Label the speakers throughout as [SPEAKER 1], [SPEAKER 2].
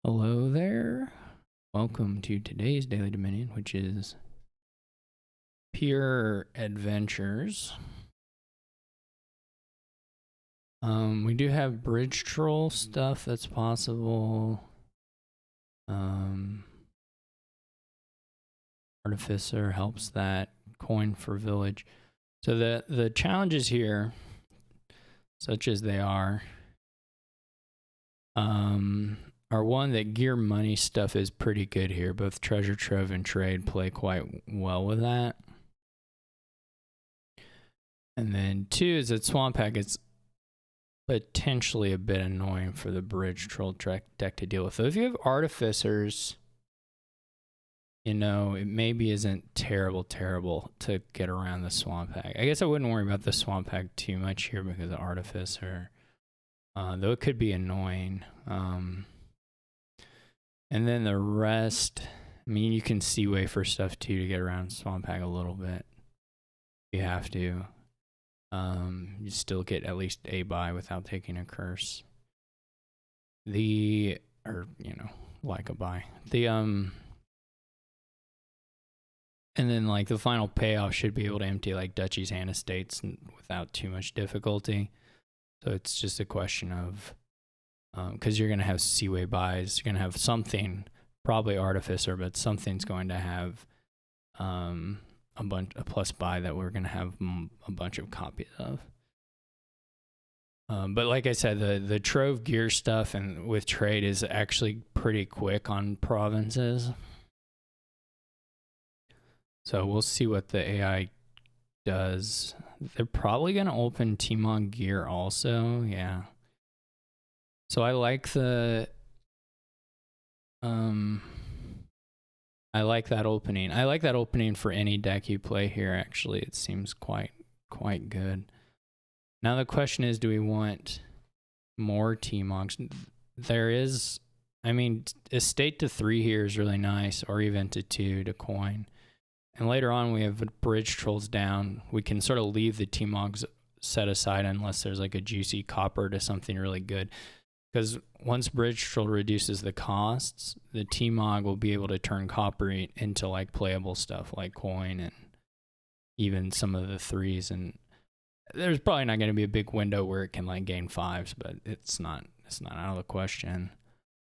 [SPEAKER 1] Hello there. Welcome to today's Daily Dominion, which is Pure Adventures. We do have bridge troll stuff that's possible. Artificer helps that. Coin for village. So the challenges here, such as they are one that gear money stuff is pretty good here. Both treasure trove and trade play quite well with that. And then two is that swamp pack is potentially a bit annoying for the bridge troll deck to deal with. So if you have artificers, you know, it maybe isn't terrible to get around the swamp pack. I guess I wouldn't worry about the swamp pack too much here because of artificer, though it could be annoying. And then the rest, I mean, you can seaway for stuff too to get around swamp pack a little bit. You have to. You still get at least a buy without taking a curse. Like a buy. And then like the final payoff should be able to empty like Duchy's Hand Estates without too much difficulty. So it's just a question of, because you're going to have seaway buys, you're going to have something, probably Artificer, but something's going to have a plus buy that we're going to have a bunch of copies of. But like I said, the trove gear stuff and with trade is actually pretty quick on provinces. So we'll see what the AI does. They're probably going to open Timon gear also. Yeah. So I like the I like that opening. I like that opening for any deck you play here, actually. It seems quite good. Now the question is, do we want more T-Mogs? There is, I mean, estate to 3 here is really nice, or even to 2 to coin. And later on we have bridge trolls down. We can sort of leave the T-Mogs set aside unless there's like a juicy copper to something really good. Because once bridge troll reduces the costs, the T-Mog will be able to turn copper into like playable stuff like coin and even some of the 3s. And there's probably not going to be a big window where it can like gain 5s, but it's not out of the question.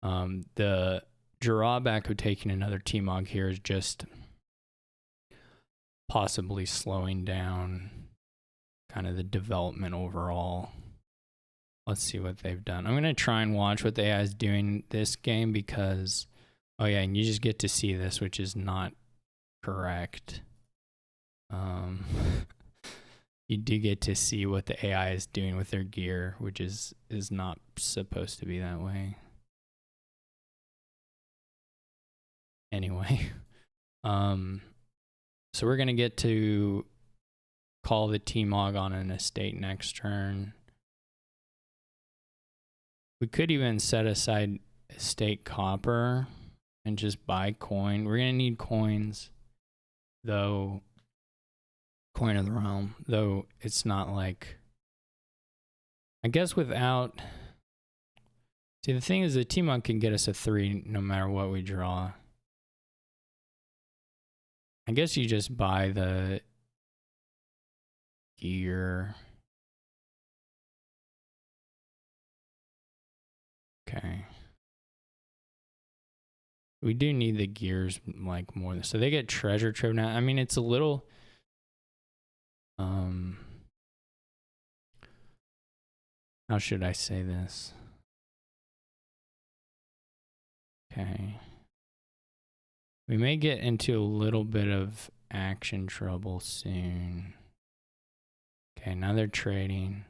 [SPEAKER 1] The drawback of taking another T-Mog here is just possibly slowing down kind of the development overall. Let's see what they've done. I'm going to try and watch what the AI is doing this game because, oh yeah, and you just get to see this, which is not correct. You do get to see what the AI is doing with their gear, which is not supposed to be that way. Anyway, so we're going to get to call the T-Mog on an estate next turn. We could even set aside estate copper and just buy coin. We're going to need coins, though. Coin of the realm, though it's not like, I guess without, see the thing is the T-Mog can get us a 3 no matter what we draw. I guess you just buy the gear. Okay. We do need the gears like more. So they get treasure trove now. I mean, it's a little, how should I say this? Okay. We may get into a little bit of action trouble soon. Okay, now they're trading.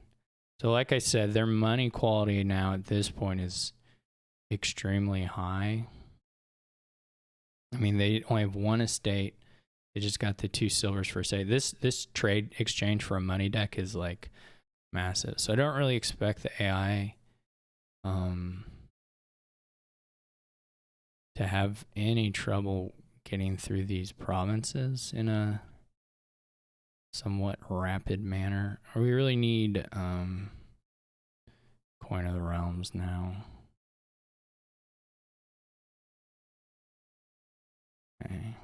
[SPEAKER 1] So like I said, their money quality now at this point is extremely high. I mean, they only have 1 estate. They just got the 2 silvers for estate. This trade exchange for a money deck is like massive. So I don't really expect the AI to have any trouble getting through these provinces in a somewhat rapid manner. Or we really need coin Coin of the Realms now. Okay.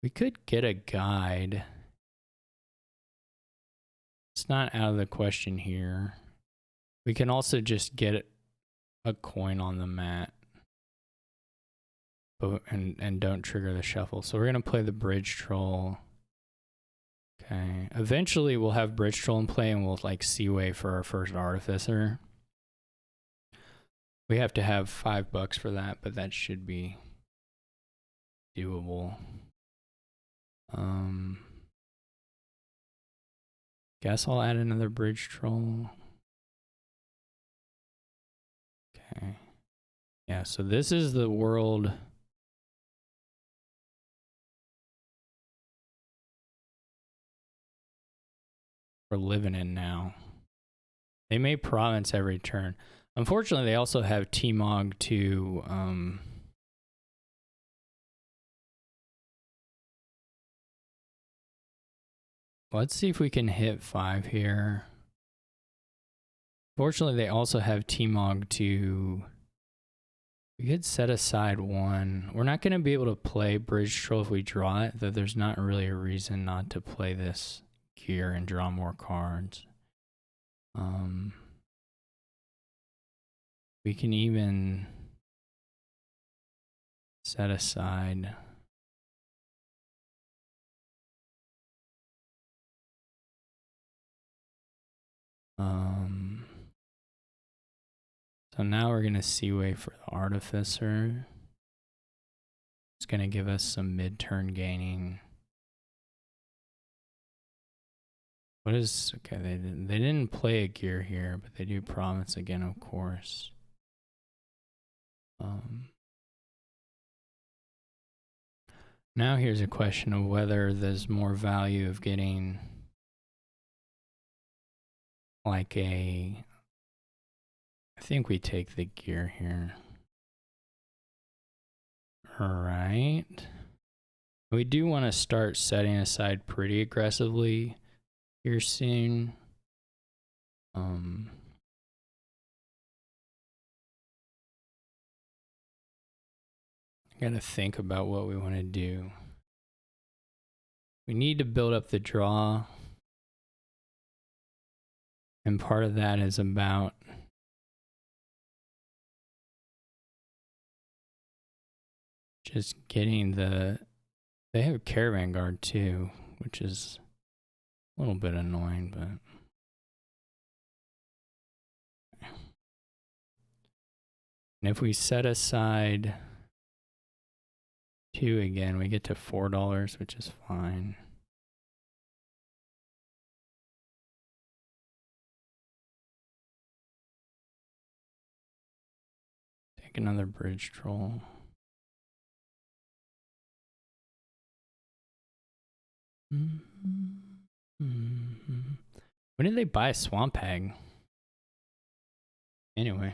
[SPEAKER 1] We could get a guide. It's not out of the question here. We can also just get a coin on the mat. But, and don't trigger the shuffle. So we're going to play the Bridge Troll. Okay. Eventually we'll have Bridge Troll in play and we'll like Seaway for our first Artificer. We have to have $5 for that, but that should be doable. Guess I'll add another Bridge Troll. Okay. Yeah, so this is the world we're living in now. They may province every turn. Unfortunately, they also have T-Mog to let's see if we can hit 5 here. Fortunately, they also have T-Mog to... We could set aside 1. We're not going to be able to play Bridge Troll if we draw it, though there's not really a reason not to play this gear and draw more cards. We can even set aside... So now we're going to Seaway for the Artificer. It's going to give us some mid-turn gaining. What is... Okay, they didn't play a gear here, but they do province again, of course. Now here's a question of whether there's more value of getting like a... I think we take the gear here. All right. We do want to start setting aside pretty aggressively here soon. I gotta think about what we want to do. We need to build up the draw. And part of that is about just getting the... They have Caravan Guard too, which is a little bit annoying, but... And if we set aside 2 again, we get to $4, which is fine. Take another Bridge Troll. When did they buy Swamp Hag? Anyway.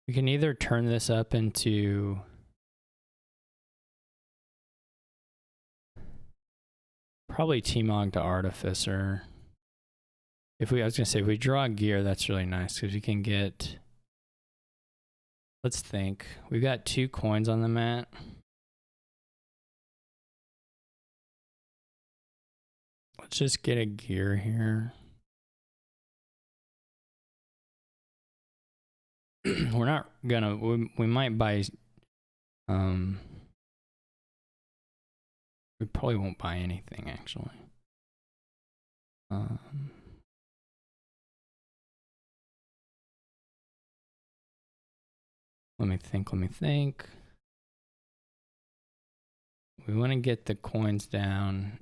[SPEAKER 1] We can either turn this up into probably T-Mog to Artificer. I was gonna say, if we draw gear, that's really nice because we can get... Let's think. We've got 2 coins on the mat. Let's just get a gear here. We're not gonna... We might buy... We probably won't buy anything, actually. Let me think. We want to get the coins down.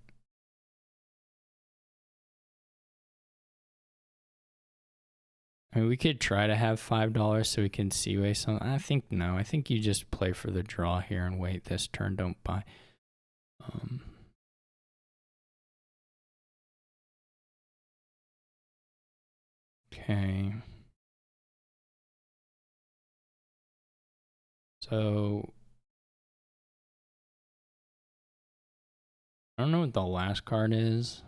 [SPEAKER 1] I mean, we could try to have $5 so we can Seaway something. I think no. I think you just play for the draw here and wait this turn. Don't buy. Okay. So I don't know what the last card is.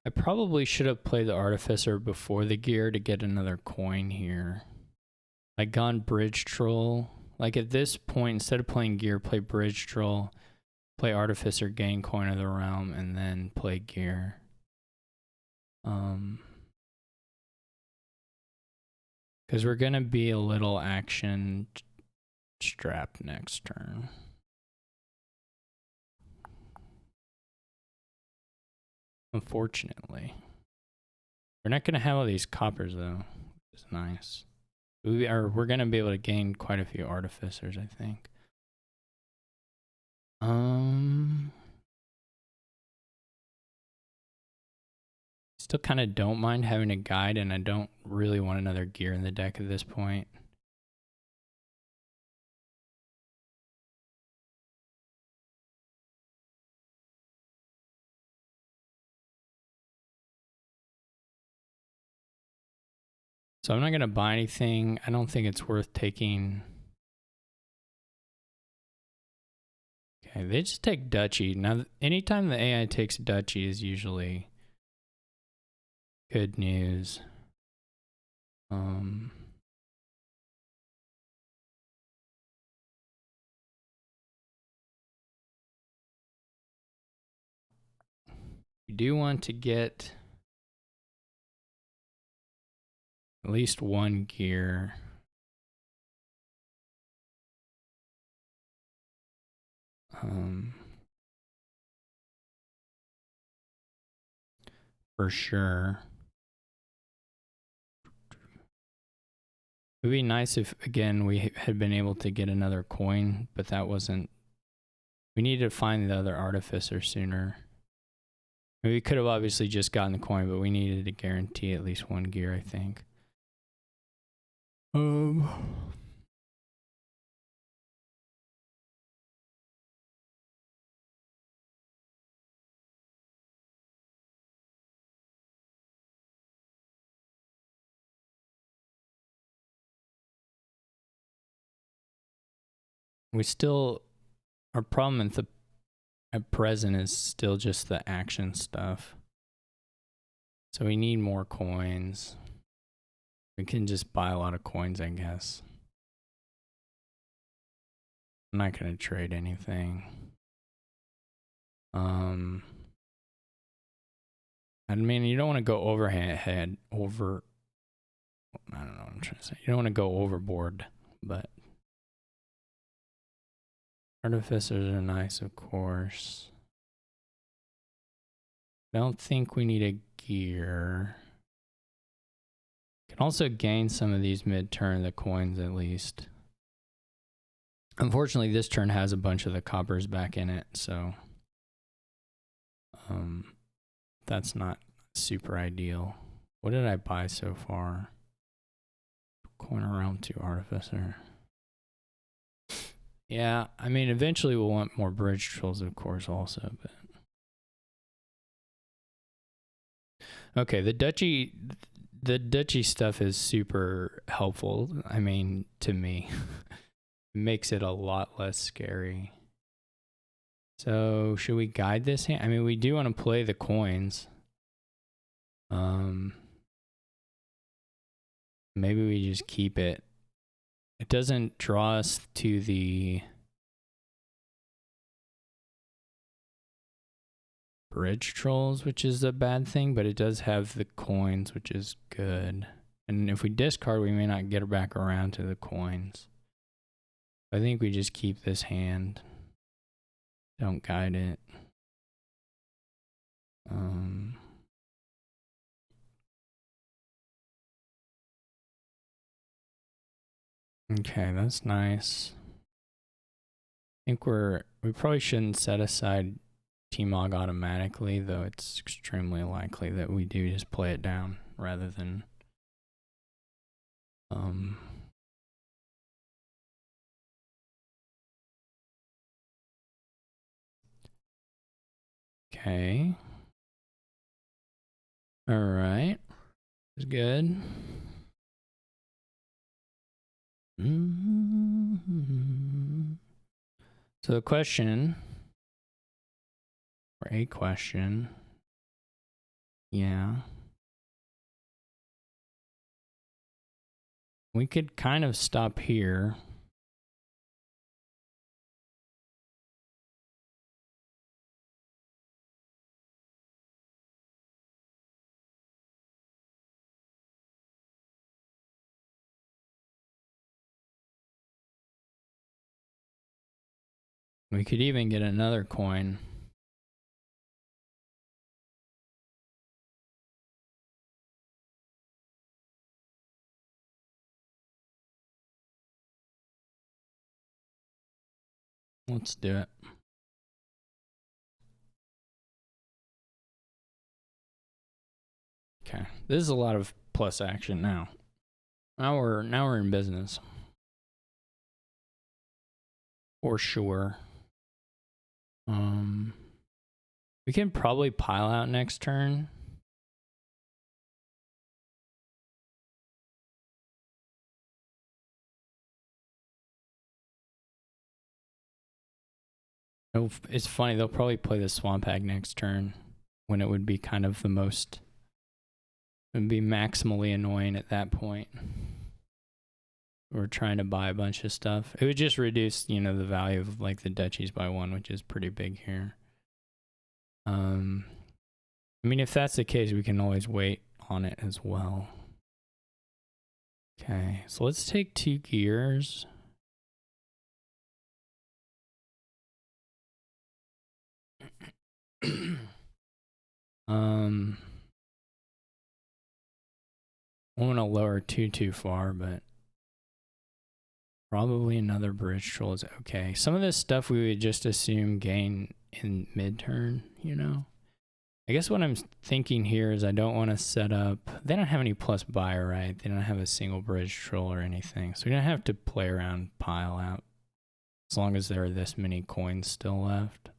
[SPEAKER 1] I probably should have played the Artificer before the gear to get another coin here. Like gone Bridge Troll. Like at this point, instead of playing gear, play Bridge Troll, play Artificer, gain coin of the realm, and then play gear. Because we're going to be a little action strapped next turn. Unfortunately. We're not going to have all these coppers, though. It's nice. We're going to be able to gain quite a few Artificers, I think. Still kind of don't mind having a guide, and I don't really want another gear in the deck at this point. So I'm not going to buy anything. I don't think it's worth taking. Okay, they just take Duchy. Now, anytime the AI takes Duchy is usually good news. We do want to get at least one gear. For sure. It would be nice if, again, we had been able to get another coin, but that wasn't... We needed to find the other Artificer sooner. I mean, we could have obviously just gotten the coin, but we needed to guarantee at least one gear, I think. We still... Our problem at present is still just the action stuff. So we need more coins. We can just buy a lot of coins, I guess. I'm not going to trade anything. I mean, you don't want to go overhead, I don't know what I'm trying to say. You don't want to go overboard, but Artificers are nice, of course. I don't think we need a gear. Can also gain some of these mid-turn, the coins at least. Unfortunately, this turn has a bunch of the coppers back in it, so that's not super ideal. What did I buy so far? Coin around 2 Artificer. Yeah, I mean, eventually we'll want more Bridge Trolls, of course, also, but... Okay, the Duchy stuff is super helpful, I mean, to me. It makes it a lot less scary. So, should we guide this hand? I mean, we do want to play the coins. Maybe we just keep it. It doesn't draw us to the Bridge Trolls, which is a bad thing, but it does have the coins, which is good. And if we discard, we may not get back around to the coins. I think we just keep this hand. Don't guide it. Okay, that's nice. I think we probably shouldn't set aside T-Mog automatically, though it's extremely likely that we do just play it down rather than Um, okay. All right. That's good. So the question, or a question, yeah. We could kind of stop here. We could even get another coin. Let's do it. Okay. This is a lot of plus action now. Now we're in business. For sure. We can probably pile out next turn. Oh, it's funny, they'll probably play the Swamp Hag next turn when it would be kind of the most, it would be maximally annoying at that point. We're trying to buy a bunch of stuff. It would just reduce, you know, the value of like the duchies by 1, which is pretty big here. I mean, if that's the case, we can always wait on it as well. Okay, so let's take 2 gears. I don't want to lower too far, but probably another bridge troll is okay. Some of this stuff we would just assume gain in mid-turn, you know? I guess what I'm thinking here is I don't want to set up... They don't have any plus buy, right? They don't have a single bridge troll or anything. So we don't have to play around pile out as long as there are this many coins still left.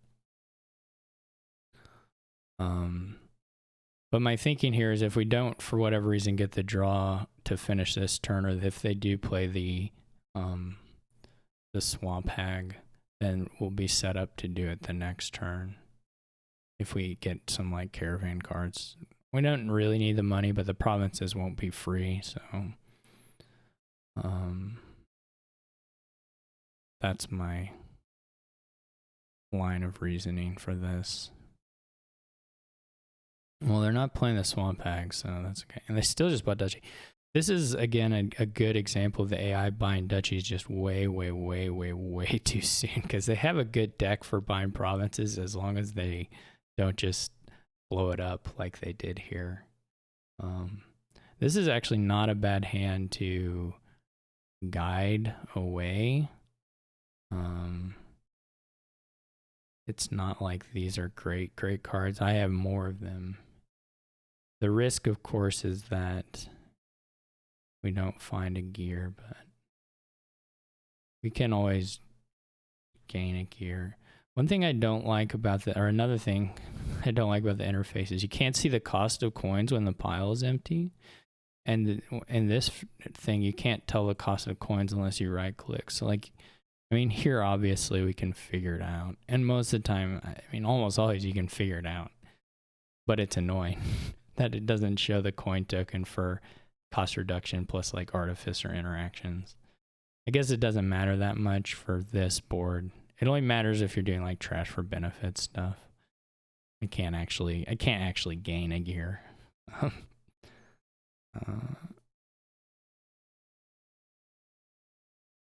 [SPEAKER 1] But my thinking here is if we don't, for whatever reason, get the draw to finish this turn, or if they do play the Swamp Hag, then we'll be set up to do it the next turn. If we get some like caravan cards. We don't really need the money, but the provinces won't be free, so that's my line of reasoning for this. Well, they're not playing the Swamp Hag, so that's okay. And they still just bought Duchy. This is, again, a good example of the AI buying duchies just way too soon, because they have a good deck for buying provinces as long as they don't just blow it up like they did here. This is actually not a bad hand to guide away. It's not like these are great cards. I have more of them. The risk, of course, is that we don't find a gear, but we can always gain a gear. One thing I don't like about or another thing I don't like about the interface is you can't see the cost of coins when the pile is empty. And in this thing, you can't tell the cost of coins unless you right click. So like, I mean, here, obviously we can figure it out. And most of the time, I mean, almost always you can figure it out, but it's annoying that it doesn't show the coin token for cost reduction plus like artificer interactions. I guess it doesn't matter that much for this board. It only matters if you're doing like trash for benefits stuff. I can't actually gain a gear.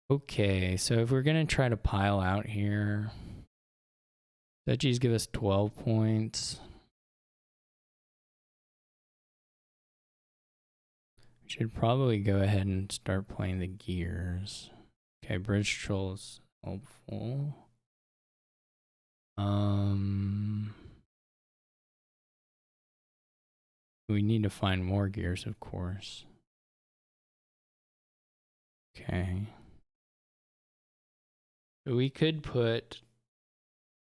[SPEAKER 1] Okay, so if we're gonna try to pile out here, duchies give us 12 points. We should probably go ahead and start playing the gears. Okay, bridge troll's helpful. We need to find more gears, of course. Okay. We could put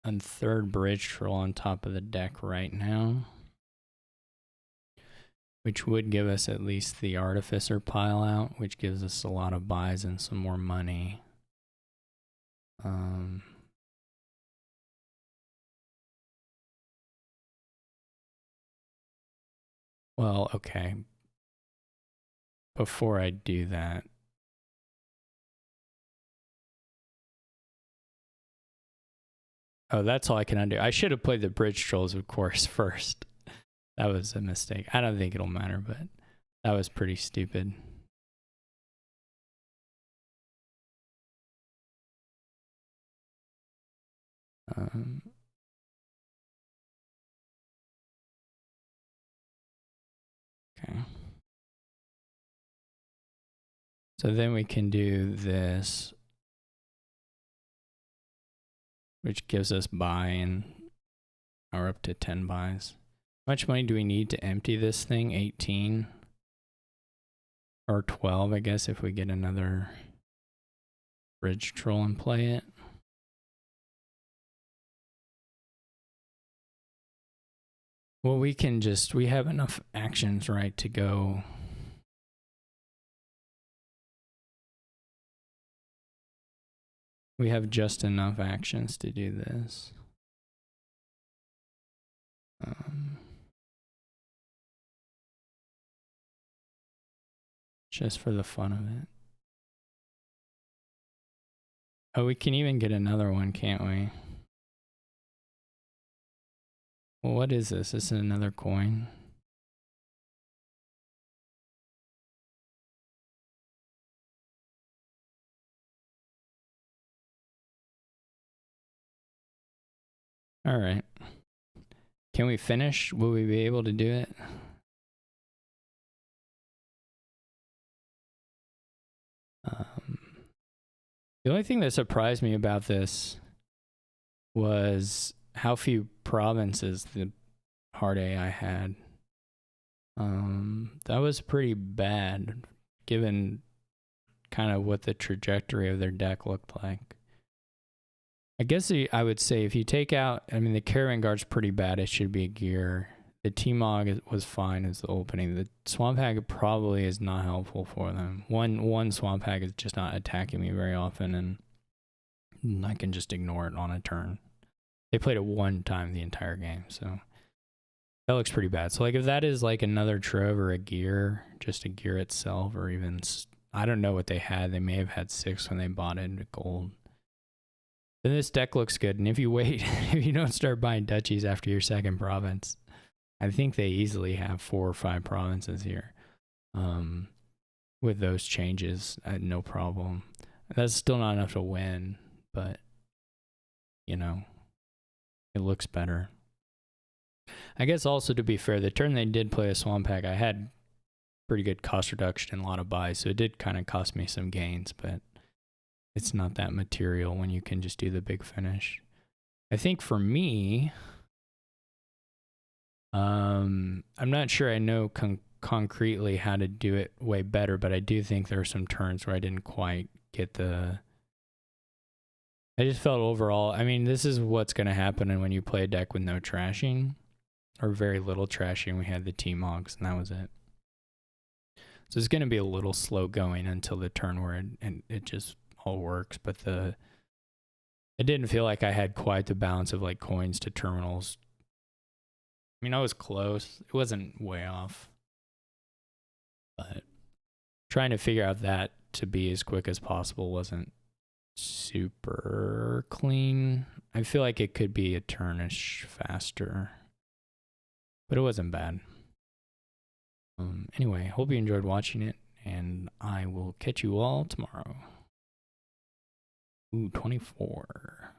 [SPEAKER 1] a third bridge troll on top of the deck right now, which would give us at least the Artificer pile out, which gives us a lot of buys and some more money. Well, okay. Before I do that, oh, that's all I can undo. I should have played the bridge trolls, of course, first. That was a mistake. I don't think it'll matter, but that was pretty stupid. Okay. So then we can do this, which gives us buy-in, or up to 10 buys. How much money do we need to empty this thing? 18 or 12, I guess, if we get another bridge troll and play it. Well, we have enough actions, right, to go. We have just enough actions to do this. Just for the fun of it. Oh, we can even get another one, can't we? Well, what is this? This is another coin. All right. Can we finish? Will we be able to do it? The only thing that surprised me about this was how few provinces the hard AI had. That was pretty bad, given kind of what the trajectory of their deck looked like. I guess I would say if you take out, I mean, the Caravan Guard's pretty bad. It should be a gear. The T-Mog was fine as the opening. The Swamp Hag probably is not helpful for them. One Swamp Hag is just not attacking me very often, and I can just ignore it on a turn. They played it one time the entire game, so that looks pretty bad. So like if that is like another Trove or a gear, just a gear itself, or even, I don't know what they had. They may have had 6 when they bought it into gold. Then this deck looks good. And if you wait, if you don't start buying duchies after your second province, I think they easily have 4 or 5 provinces here. With those changes, no problem. That's still not enough to win, but you know, it looks better. I guess also, to be fair, the turn they did play a Swamp Hag, I had pretty good cost reduction and a lot of buys, so it did kind of cost me some gains, but it's not that material when you can just do the big finish. I think for me, I'm not sure I know concretely how to do it way better, but I do think there are some turns where I didn't quite get the... I just felt overall, I mean, this is what's going to happen when you play a deck with no trashing, or very little trashing. We had the T-Mogs, and that was it. So it's going to be a little slow going until the turn where it just all works, but it didn't feel like I had quite the balance of like coins to terminals. I mean, I was close. It wasn't way off, but trying to figure out that to be as quick as possible wasn't super clean. I feel like it could be a turnish faster, but it wasn't bad. Anyway, hope you enjoyed watching it, and I will catch you all tomorrow. Ooh, 24.